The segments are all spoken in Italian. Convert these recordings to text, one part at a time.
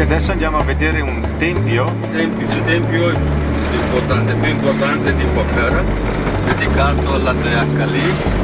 adesso andiamo a vedere un tempio. Il tempio è importante, più importante di Pokhara, dedicato alla dea Kali.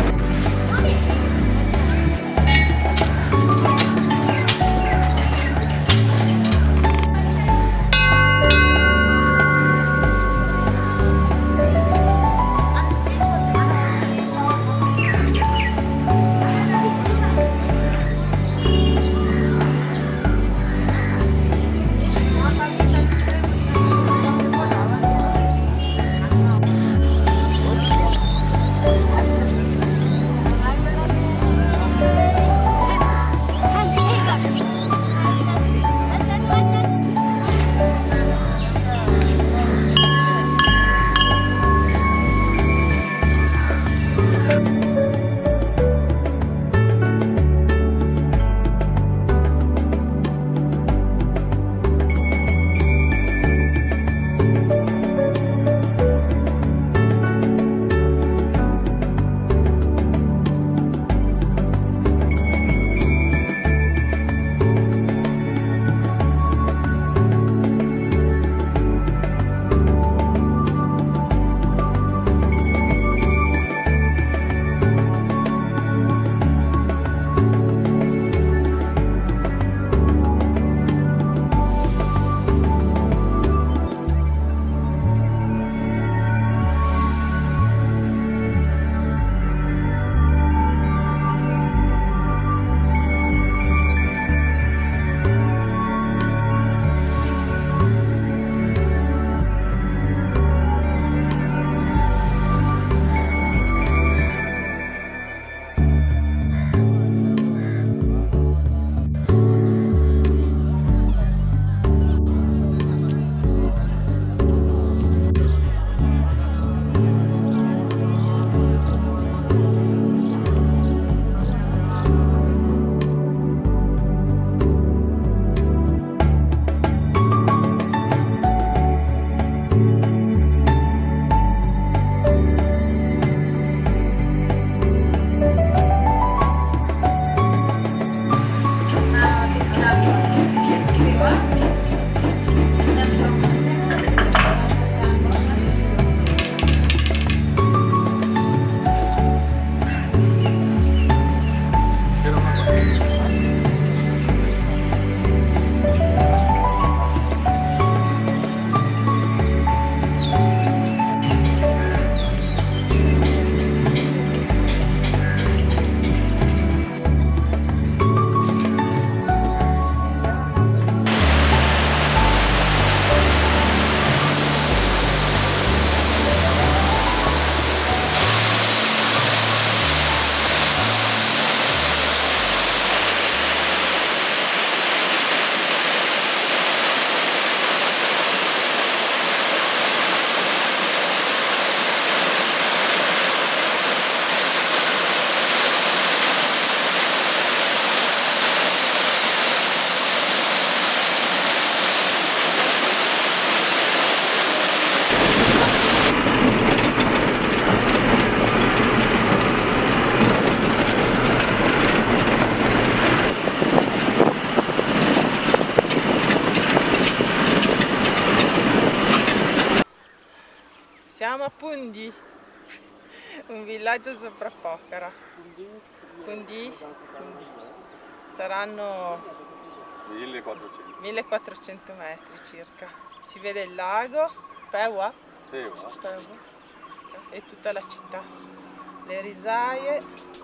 Siamo a Pundi, un villaggio sopra Pokhara. Pundi. Saranno 1400 metri circa. Si vede il lago, Pewa e tutta la città, le risaie.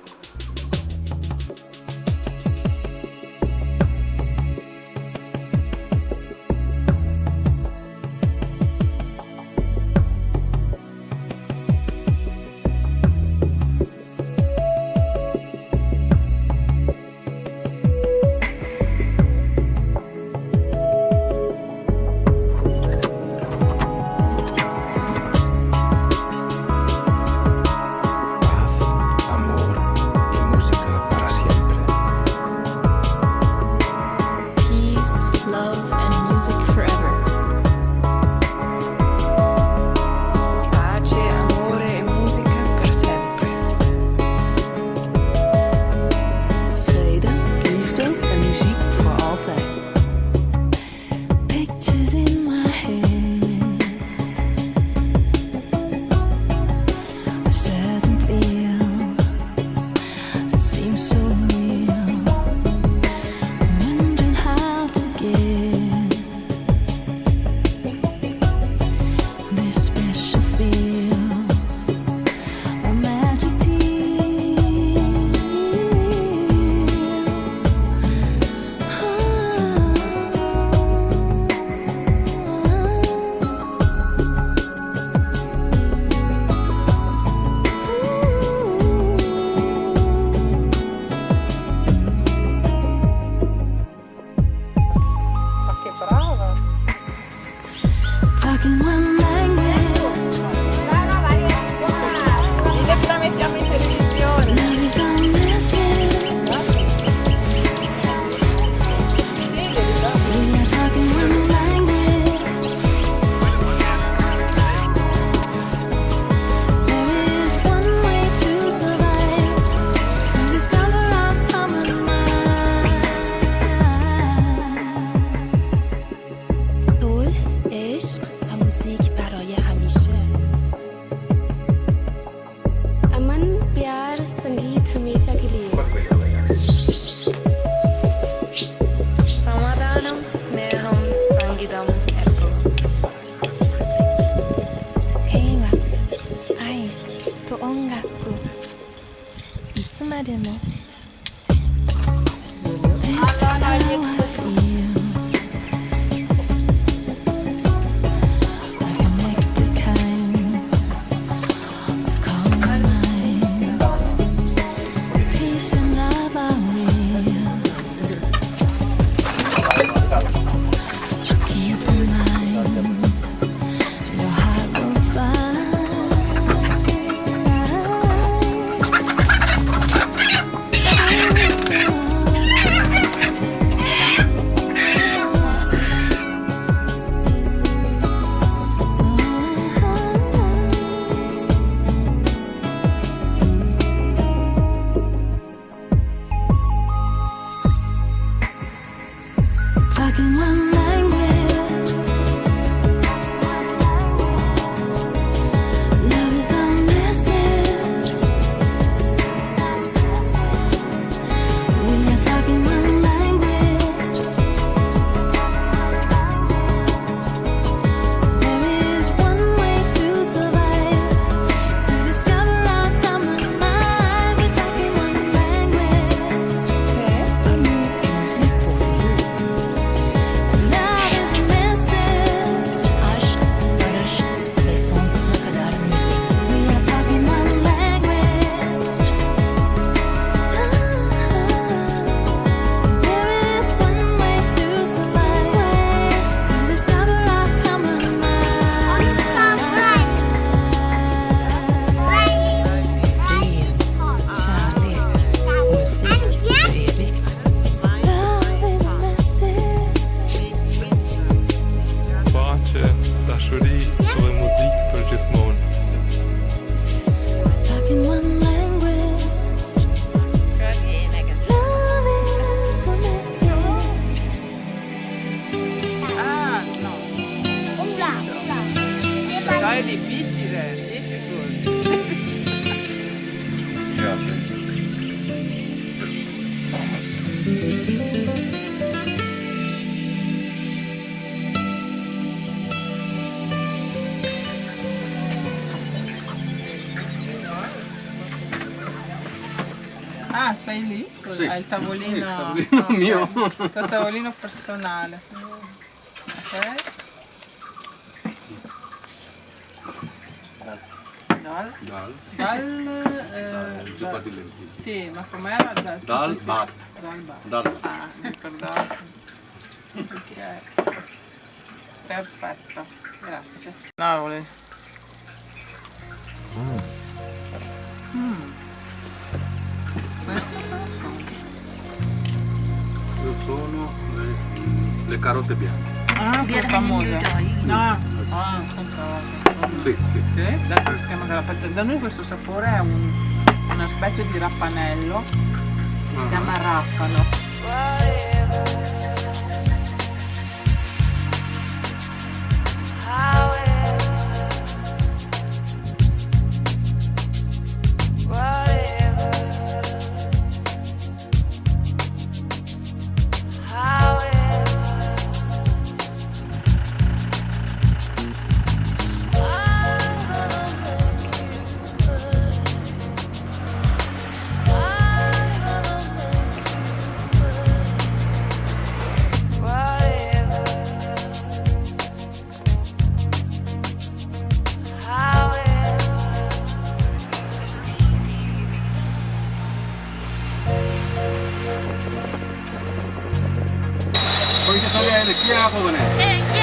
This is how I feel. Like a nectar kind of calm mind. Peace and love are real. But you keep in mind, your heart will find. Talking one language. Love is the message. We are talking one language. There is one way to survive, to discover our common mind. We're talking one language. Amour et musique pour toujours. Love is the message. Aşk, barış ve sonsuza kadar müzik. We are talking one language. There is one way to survive, to discover our common mind. Fred, kärlek, musik för evigt. Love is a message. Pace, dashurie, dove muziek për gjithmonë. We're talking one language. Love is the message. Ah, no. Però è difficile. Ah, stai lì? Sì. Hai il tavolino, Il tavolino ok. mio. Il tuo tavolino personale. Ok. Dal. Zuppa di lenticchie. Sì, ma com'era? Dal tutto bar. Dal bar. Dal. Ah, mi perdono. Ok. Perfetto, grazie. Navoli. Questo Sono le carote bianche. ah, che famose. Ah, sono Sì, sì. sì, da, si chiama carapetta. Da noi questo sapore è una specie di rappanello che si chiama raffano. Poi che sono le chiappe,